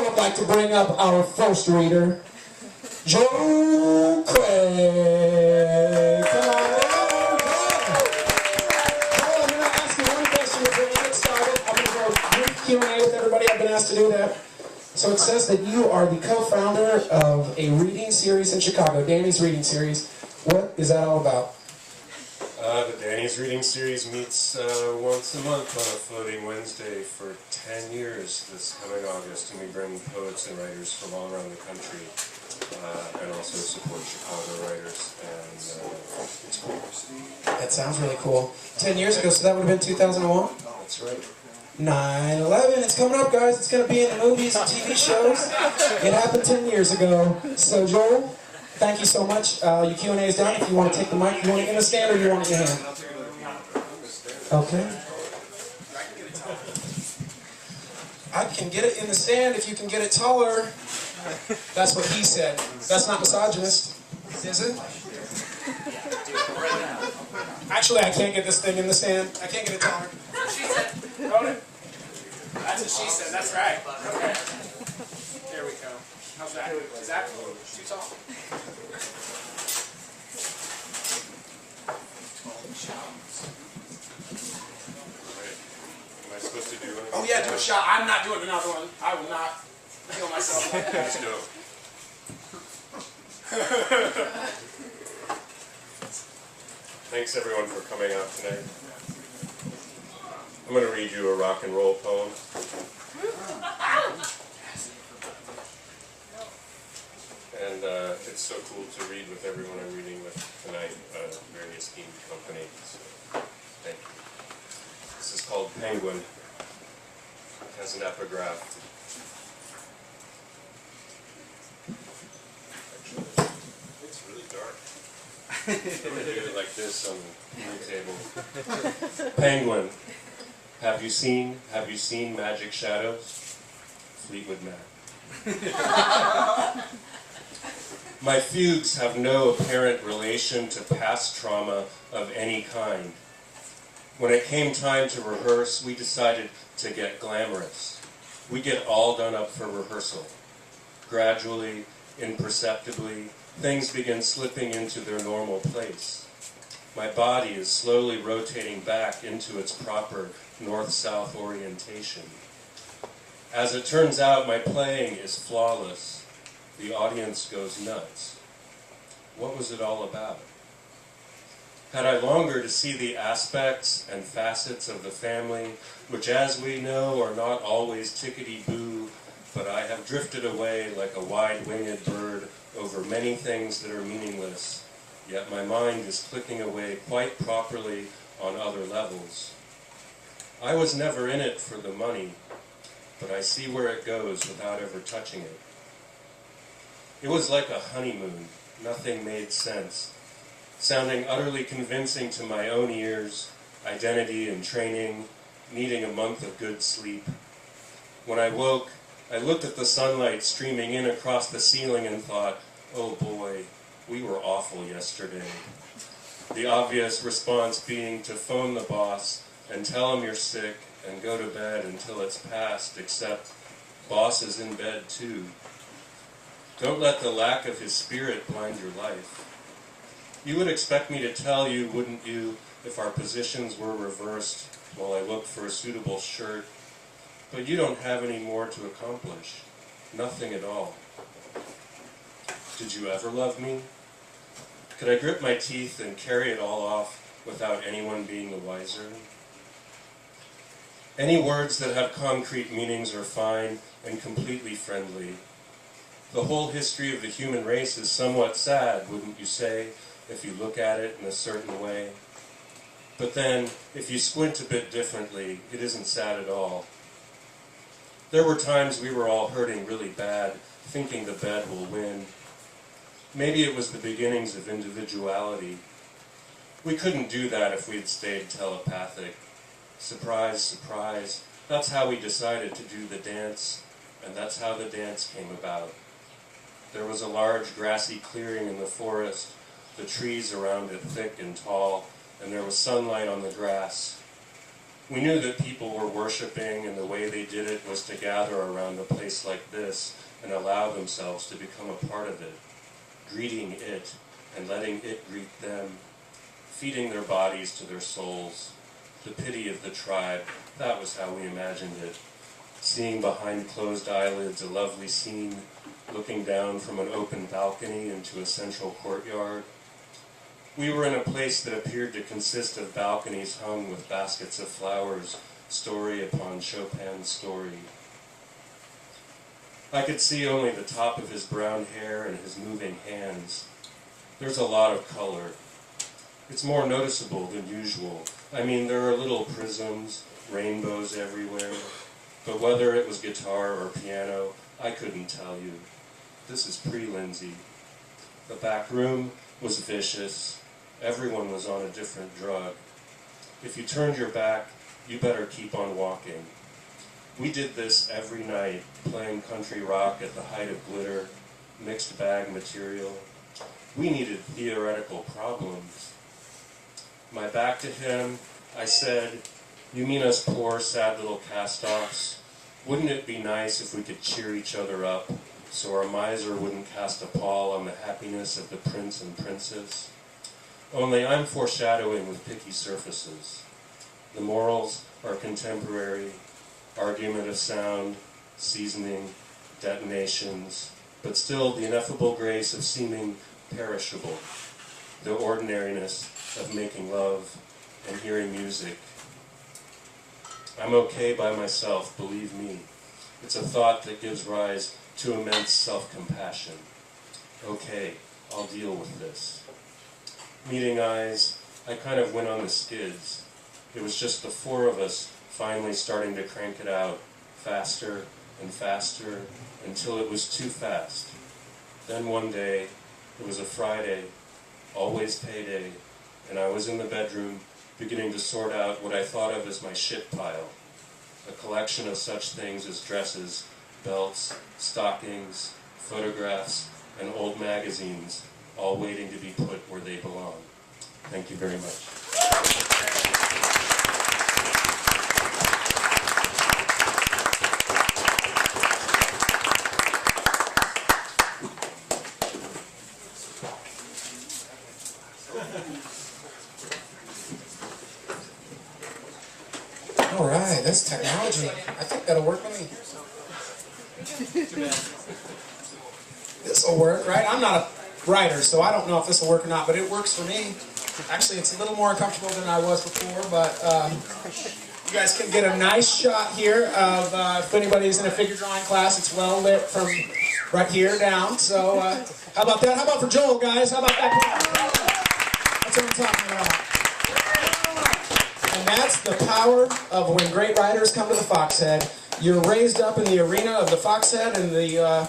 I would like to bring up our first reader, Joe Craig. Come on in. I'm going to ask you one question before we get started. I'm going to go brief Q&A with everybody. I've been asked to do that. So it says that you are the co-founder of a reading series in Chicago, Danny's Reading Series. What is that all about? The Danny's Reading Series meets once a month on a floating Wednesday for 10 years this coming August, and we bring poets and writers from all around the country, and also support Chicago writers, and it's cool. That sounds really cool. 10 years ago, so that would have been 2001? That's right. 9/11, it's coming up, guys. It's going to be in the movies and TV shows. It happened 10 years ago. So, Joel, thank you so much. Your Q&A is done. If you want to take the mic, you want it in the stand or you want it in your hand? Okay. I can get it in the stand if you can get it taller. That's what he said. That's not misogynist, is it? Actually, I can't get this thing in the stand. I can't get it taller. She said, hold it. That's what she said, that's right. Okay. There we go. How's that? Is that too tall? Am I supposed to do anything? Oh yeah, do a shot. I'm not doing another one. I will not kill myself. Let's go. Thanks everyone for coming out tonight. I'm going to read you a rock and roll poem. And it's so cool to read with everyone I'm reading with tonight, a very esteemed company. So, thank you. This is called Penguin. It has an epigraph. Actually, it's really dark. I'm going to do it like this on the table. Penguin. Have you seen Magic Shadows? Fleetwood Mac. My fugues have no apparent relation to past trauma of any kind. When it came time to rehearse, we decided to get glamorous. We get all done up for rehearsal. Gradually, imperceptibly, things begin slipping into their normal place. My body is slowly rotating back into its proper north-south orientation. As it turns out, my playing is flawless. The audience goes nuts. What was it all about? Had I longer to see the aspects and facets of the family, which as we know are not always tickety-boo, but I have drifted away like a wide-winged bird over many things that are meaningless, yet my mind is clicking away quite properly on other levels. I was never in it for the money, but I see where it goes without ever touching it. It was like a honeymoon. Nothing made sense. Sounding utterly convincing to my own ears, identity and training, needing a month of good sleep. When I woke, I looked at the sunlight streaming in across the ceiling and thought, oh boy, we were awful yesterday. The obvious response being to phone the boss and tell him you're sick and go to bed until it's past, except boss is in bed too. Don't let the lack of his spirit blind your life. You would expect me to tell you, wouldn't you, if our positions were reversed while I looked for a suitable shirt, but you don't have any more to accomplish. Nothing at all. Did you ever love me? Could I grit my teeth and carry it all off without anyone being the wiser? Any words that have concrete meanings are fine and completely friendly. The whole history of the human race is somewhat sad, wouldn't you say, if you look at it in a certain way? But then, if you squint a bit differently, it isn't sad at all. There were times we were all hurting really bad, thinking the bed will win. Maybe it was the beginnings of individuality. We couldn't do that if we had stayed telepathic. Surprise, surprise, that's how we decided to do the dance, and that's how the dance came about. There was a large grassy clearing in the forest, the trees around it thick and tall, and there was sunlight on the grass. We knew that people were worshiping, and the way they did it was to gather around a place like this and allow themselves to become a part of it, greeting it and letting it greet them, feeding their bodies to their souls, the pity of the tribe. That was how we imagined it. Seeing behind closed eyelids a lovely scene, looking down from an open balcony into a central courtyard. We were in a place that appeared to consist of balconies hung with baskets of flowers, story upon Chopin's story. I could see only the top of his brown hair and his moving hands. There's a lot of color. It's more noticeable than usual. I mean, there are little prisms, rainbows everywhere, but whether it was guitar or piano, I couldn't tell you. This is pre-Lindsay. The back room was vicious. Everyone was on a different drug. If you turned your back, you better keep on walking. We did this every night, playing country rock at the height of glitter, mixed bag material. We needed theoretical problems. My back to him, I said, "You mean us poor, sad little cast-offs? Wouldn't it be nice if we could cheer each other up, so our miser wouldn't cast a pall on the happiness of the prince and princess? Only I'm foreshadowing with picky surfaces. The morals are contemporary, argument of sound, seasoning, detonations, but still the ineffable grace of seeming perishable, the ordinariness of making love and hearing music. I'm okay by myself, believe me. It's a thought that gives rise to immense self-compassion. Okay, I'll deal with this." Meeting eyes, I kind of went on the skids. It was just the four of us finally starting to crank it out, faster and faster, until it was too fast. Then one day, it was a Friday, always payday, and I was in the bedroom beginning to sort out what I thought of as my shit pile, a collection of such things as dresses, belts, stockings, photographs, and old magazines, all waiting to be put where they belong. Thank you very much. All right, that's technology. I think that'll work with me. This will work, right? I'm not a writer, so I don't know if this will work or not, but it works for me. Actually, it's a little more comfortable than I was before, but you guys can get a nice shot here of if anybody's in a figure drawing class. It's well lit from right here down. So how about that? How about for Joel, guys? How about that? That's what I'm talking about. And that's the power of when great writers come to the Foxhead. You're raised up in the arena of the Foxhead and the